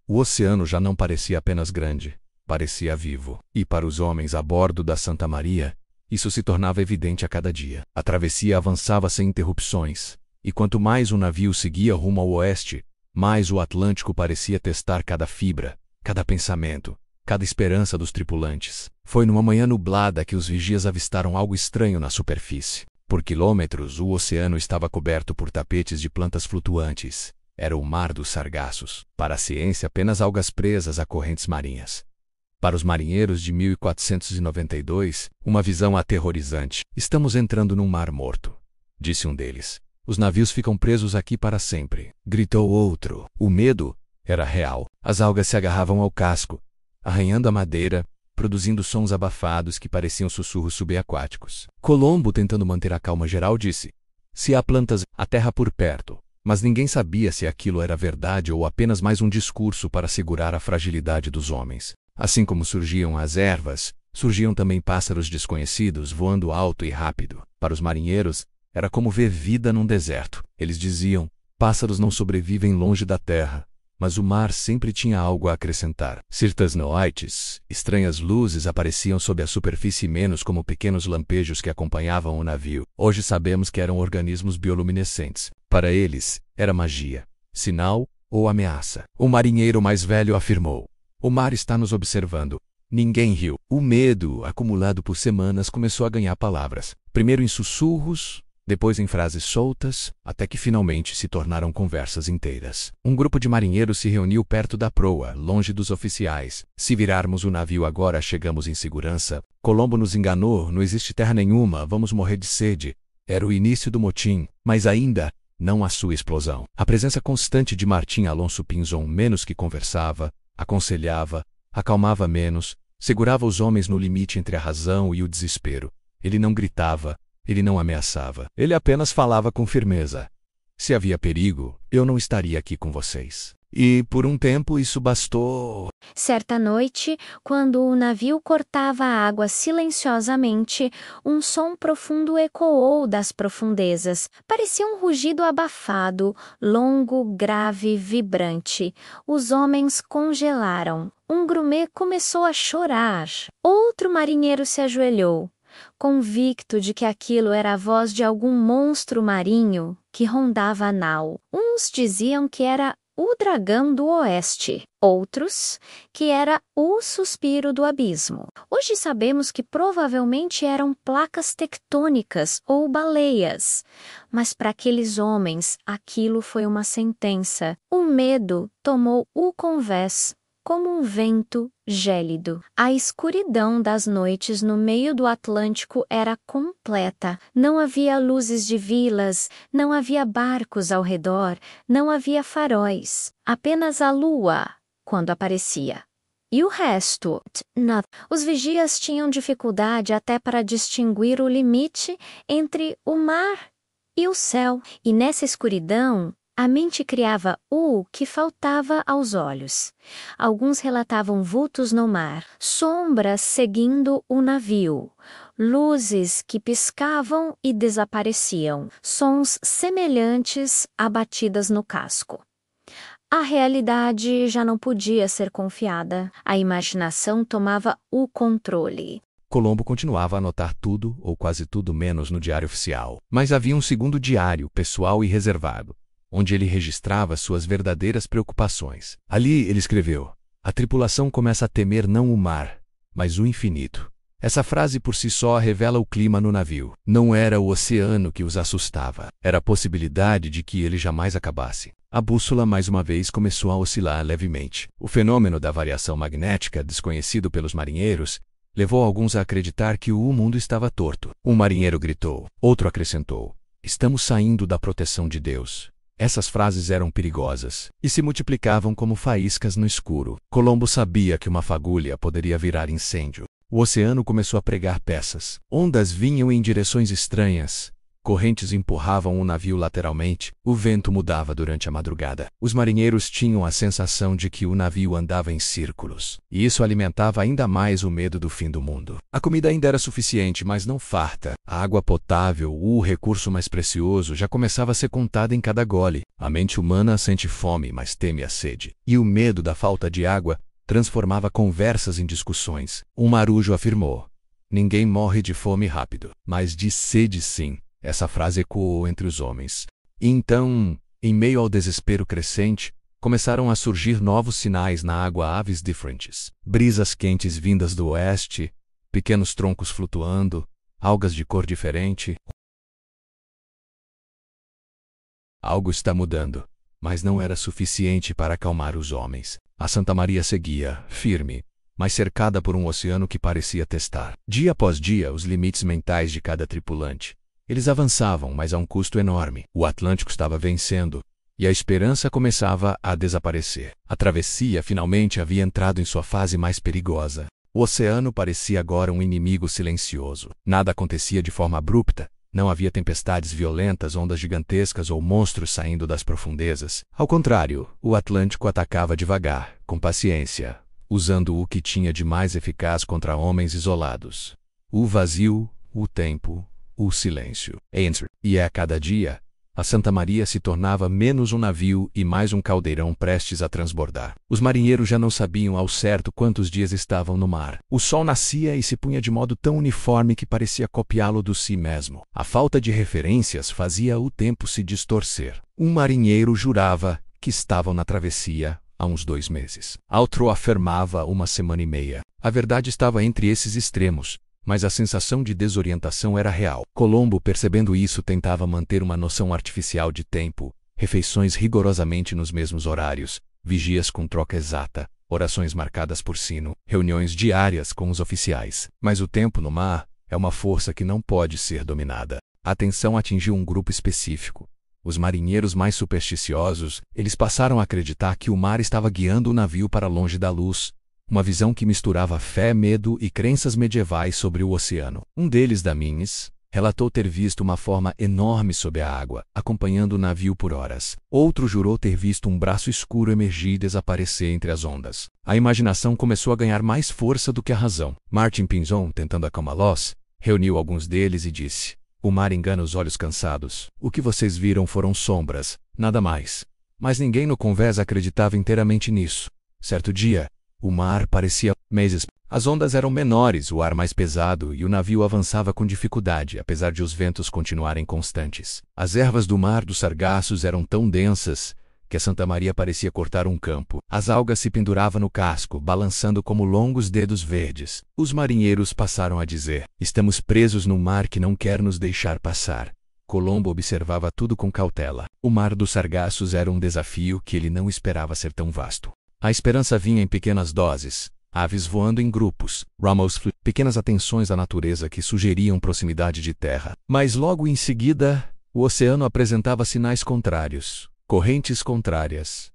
O oceano já não parecia apenas grande, parecia vivo. E para os homens a bordo da Santa Maria, isso se tornava evidente a cada dia. A travessia avançava sem interrupções, e quanto mais o navio seguia rumo ao oeste, mais o Atlântico parecia testar cada fibra, cada pensamento, cada esperança dos tripulantes. Foi numa manhã nublada que os vigias avistaram algo estranho na superfície. Por quilômetros, o oceano estava coberto por tapetes de plantas flutuantes. Era o mar dos sargassos. Para a ciência, apenas algas presas a correntes marinhas. Para os marinheiros de 1492, uma visão aterrorizante. Estamos entrando num mar morto, disse um deles. Os navios ficam presos aqui para sempre, gritou outro. O medo era real. As algas se agarravam ao casco, arranhando a madeira, produzindo sons abafados que pareciam sussurros subaquáticos. Colombo, tentando manter a calma geral, disse: se há plantas, há terra por perto. Mas ninguém sabia se aquilo era verdade ou apenas mais um discurso para segurar a fragilidade dos homens. Assim como surgiam as ervas, surgiam também pássaros desconhecidos voando alto e rápido. Para os marinheiros, era como ver vida num deserto. Eles diziam: pássaros não sobrevivem longe da terra, mas o mar sempre tinha algo a acrescentar. Certas noites, estranhas luzes apareciam sob a superfície menos como pequenos lampejos que acompanhavam o navio. Hoje sabemos que eram organismos bioluminescentes. Para eles, era magia, sinal ou ameaça. O marinheiro mais velho afirmou: o mar está nos observando. Ninguém riu. O medo, acumulado por semanas, começou a ganhar palavras. Primeiro em sussurros, depois em frases soltas, até que finalmente se tornaram conversas inteiras. Um grupo de marinheiros se reuniu perto da proa, longe dos oficiais. Se virarmos o navio agora, chegamos em segurança. Colombo nos enganou, não existe terra nenhuma, vamos morrer de sede. Era o início do motim, mas ainda não a sua explosão. A presença constante de Martim Alonso Pinzon menos que conversava, aconselhava, acalmava menos, segurava os homens no limite entre a razão e o desespero. Ele não gritava, ele não ameaçava. Ele apenas falava com firmeza. Se havia perigo, eu não estaria aqui com vocês. E, por um tempo, isso bastou. Certa noite, quando o navio cortava a água silenciosamente, um som profundo ecoou das profundezas. Parecia um rugido abafado, longo, grave, vibrante. Os homens congelaram. Um grumê começou a chorar. Outro marinheiro se ajoelhou, convicto de que aquilo era a voz de algum monstro marinho que rondava a nau. Uns diziam que era o dragão do oeste, outros que era o suspiro do abismo. Hoje sabemos que provavelmente eram placas tectônicas ou baleias, mas para aqueles homens aquilo foi uma sentença. O medo tomou o convés como um vento gélido. A escuridão das noites no meio do Atlântico era completa. Não havia luzes de vilas, não havia barcos ao redor, não havia faróis. Apenas a lua, quando aparecia. E o resto? Nada. Os vigias tinham dificuldade até para distinguir o limite entre o mar e o céu. E nessa escuridão, a mente criava o que faltava aos olhos. Alguns relatavam vultos no mar, sombras seguindo o navio, luzes que piscavam e desapareciam, sons semelhantes a batidas no casco. A realidade já não podia ser confiada. A imaginação tomava o controle. Colombo continuava a anotar tudo, ou quase tudo menos, no diário oficial. Mas havia um segundo diário, pessoal e reservado, onde ele registrava suas verdadeiras preocupações. Ali ele escreveu: a tripulação começa a temer não o mar, mas o infinito. Essa frase por si só revela o clima no navio. Não era o oceano que os assustava, era a possibilidade de que ele jamais acabasse. A bússola mais uma vez começou a oscilar levemente. O fenômeno da variação magnética, desconhecido pelos marinheiros, levou alguns a acreditar que o mundo estava torto. Um marinheiro gritou, outro acrescentou: estamos saindo da proteção de Deus. Essas frases eram perigosas e se multiplicavam como faíscas no escuro. Colombo sabia que uma fagulha poderia virar incêndio. O oceano começou a pregar peças. Ondas vinham em direções estranhas, Correntes empurravam o navio lateralmente, o vento mudava durante a madrugada. Os marinheiros tinham a sensação de que o navio andava em círculos, e isso alimentava ainda mais o medo do fim do mundo. A comida ainda era suficiente, mas não farta. A água potável, o recurso mais precioso, já começava a ser contada em cada gole. A mente humana sente fome, mas teme a sede. E o medo da falta de água transformava conversas em discussões. Um marujo afirmou: "Ninguém morre de fome rápido, mas de sede sim." Essa frase ecoou entre os homens. E então, em meio ao desespero crescente, começaram a surgir novos sinais na água, aves diferentes. Brisas quentes vindas do oeste, pequenos troncos flutuando, algas de cor diferente. Algo está mudando, mas não era suficiente para acalmar os homens. A Santa Maria seguia, firme, mas cercada por um oceano que parecia testar, dia após dia, os limites mentais de cada tripulante. Eles avançavam, mas a um custo enorme. O Atlântico estava vencendo, e a esperança começava a desaparecer. A travessia finalmente havia entrado em sua fase mais perigosa. O oceano parecia agora um inimigo silencioso. Nada acontecia de forma abrupta. Não havia tempestades violentas, ondas gigantescas ou monstros saindo das profundezas. Ao contrário, o Atlântico atacava devagar, com paciência, usando o que tinha de mais eficaz contra homens isolados: o vazio, o tempo, o silêncio. E a cada dia, a Santa Maria se tornava menos um navio e mais um caldeirão prestes a transbordar. Os marinheiros já não sabiam ao certo quantos dias estavam no mar. O sol nascia e se punha de modo tão uniforme que parecia copiá-lo do si mesmo. A falta de referências fazia o tempo se distorcer. Um marinheiro jurava que estavam na travessia há uns 2 meses. Outro afirmava 1 semana e meia. A verdade estava entre esses extremos, mas a sensação de desorientação era real. Colombo, percebendo isso, tentava manter uma noção artificial de tempo, refeições rigorosamente nos mesmos horários, vigias com troca exata, orações marcadas por sino, reuniões diárias com os oficiais. Mas o tempo no mar é uma força que não pode ser dominada. A atenção atingiu um grupo específico. Os marinheiros mais supersticiosos, eles passaram a acreditar que o mar estava guiando o navio para longe da luz. Uma visão que misturava fé, medo e crenças medievais sobre o oceano. Um deles, Damines, relatou ter visto uma forma enorme sob a água, acompanhando o navio por horas. Outro jurou ter visto um braço escuro emergir e desaparecer entre as ondas. A imaginação começou a ganhar mais força do que a razão. Martin Pinzon, tentando acalmá-los, reuniu alguns deles e disse: "O mar engana os olhos cansados. O que vocês viram foram sombras, nada mais." Mas ninguém no convés acreditava inteiramente nisso. Certo dia, o mar parecia meses. As ondas eram menores, o ar mais pesado e o navio avançava com dificuldade, apesar de os ventos continuarem constantes. As ervas do mar dos Sargassos eram tão densas que a Santa Maria parecia cortar um campo. As algas se penduravam no casco, balançando como longos dedos verdes. Os marinheiros passaram a dizer: "Estamos presos num mar que não quer nos deixar passar." Colombo observava tudo com cautela. O mar dos Sargassos era um desafio que ele não esperava ser tão vasto. A esperança vinha em pequenas doses, aves voando em grupos, pequenas atenções à natureza que sugeriam proximidade de terra. Mas logo em seguida, o oceano apresentava sinais contrários, correntes contrárias,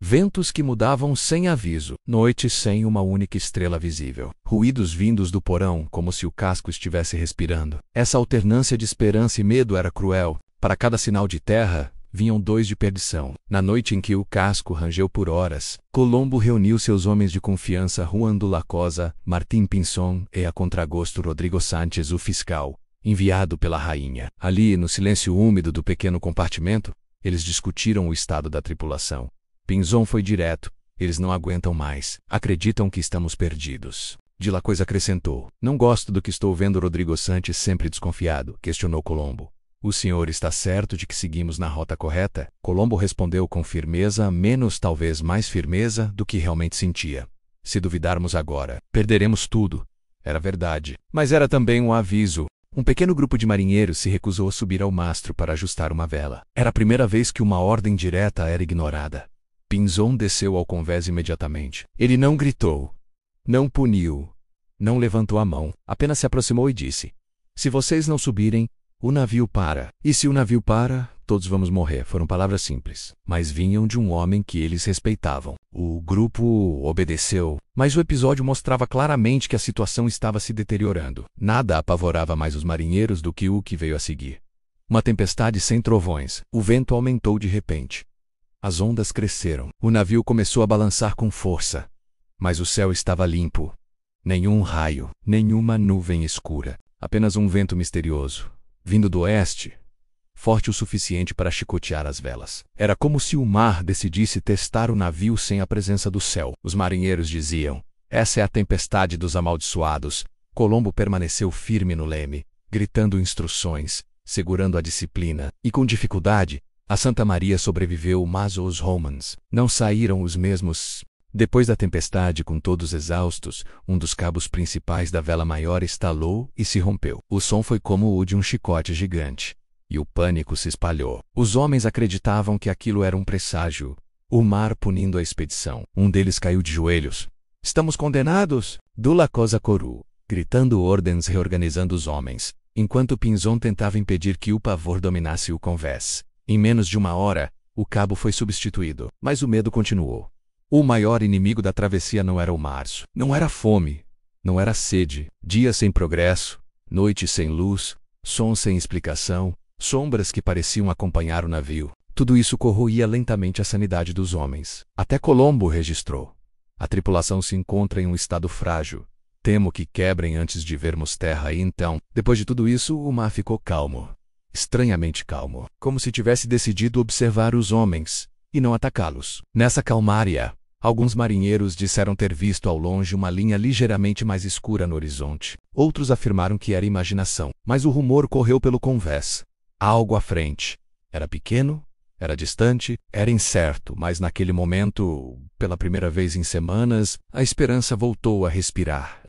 ventos que mudavam sem aviso, noites sem uma única estrela visível, ruídos vindos do porão como se o casco estivesse respirando. Essa alternância de esperança e medo era cruel. Para cada sinal de terra, vinham 2 de perdição. Na noite em que o casco rangeu por horas, Colombo reuniu seus homens de confiança, Juan do la Cosa, Martim Pinzon e a contragosto Rodrigo Sánchez, o fiscal, enviado pela rainha. Ali, no silêncio úmido do pequeno compartimento, eles discutiram o estado da tripulação. Pinzon foi direto: "Eles não aguentam mais. Acreditam que estamos perdidos." De la Cosa acrescentou: "Não gosto do que estou vendo." Rodrigo Sánchez, sempre desconfiado, questionou Colombo: "O senhor está certo de que seguimos na rota correta?" Colombo respondeu com firmeza, menos talvez mais firmeza do que realmente sentia: "Se duvidarmos agora, perderemos tudo." Era verdade, mas era também um aviso. Um pequeno grupo de marinheiros se recusou a subir ao mastro para ajustar uma vela. Era a primeira vez que uma ordem direta era ignorada. Pinzon desceu ao convés imediatamente. Ele não gritou, não puniu, não levantou a mão, apenas se aproximou e disse: "Se vocês não subirem, o navio para. E se o navio para, todos vamos morrer." Foram palavras simples, mas vinham de um homem que eles respeitavam. O grupo obedeceu, mas o episódio mostrava claramente que a situação estava se deteriorando. Nada apavorava mais os marinheiros do que o que veio a seguir. Uma tempestade sem trovões. O vento aumentou de repente. As ondas cresceram. O navio começou a balançar com força. Mas o céu estava limpo. Nenhum raio, nenhuma nuvem escura. Apenas um vento misterioso, vindo do oeste, forte o suficiente para chicotear as velas. Era como se o mar decidisse testar o navio sem a presença do céu. Os marinheiros diziam: essa é a tempestade dos amaldiçoados. Colombo permaneceu firme no leme, gritando instruções, segurando a disciplina, e com dificuldade, a Santa Maria sobreviveu, mas os romans não saíram os mesmos. Depois da tempestade, com todos exaustos, um dos cabos principais da vela maior estalou e se rompeu. O som foi como o de um chicote gigante, e o pânico se espalhou. Os homens acreditavam que aquilo era um presságio, o mar punindo a expedição. Um deles caiu de joelhos. Estamos condenados! Dula Cosa Coru, gritando ordens, reorganizando os homens, enquanto Pinzon tentava impedir que o pavor dominasse o convés. Em menos de uma hora, o cabo foi substituído, mas o medo continuou. O maior inimigo da travessia não era o março, não era a fome, não era a sede, dias sem progresso, noites sem luz, sons sem explicação, sombras que pareciam acompanhar o navio. Tudo isso corroía lentamente a sanidade dos homens. Até Colombo registrou: a tripulação se encontra em um estado frágil. Temo que quebrem antes de vermos terra. E então, depois de tudo isso, o mar ficou calmo. Estranhamente calmo, como se tivesse decidido observar os homens e não atacá-los. Nessa calmária, alguns marinheiros disseram ter visto ao longe uma linha ligeiramente mais escura no horizonte. Outros afirmaram que era imaginação, mas o rumor correu pelo convés. Algo à frente. Era pequeno, era distante, era incerto, mas naquele momento, pela primeira vez em semanas, a esperança voltou a respirar.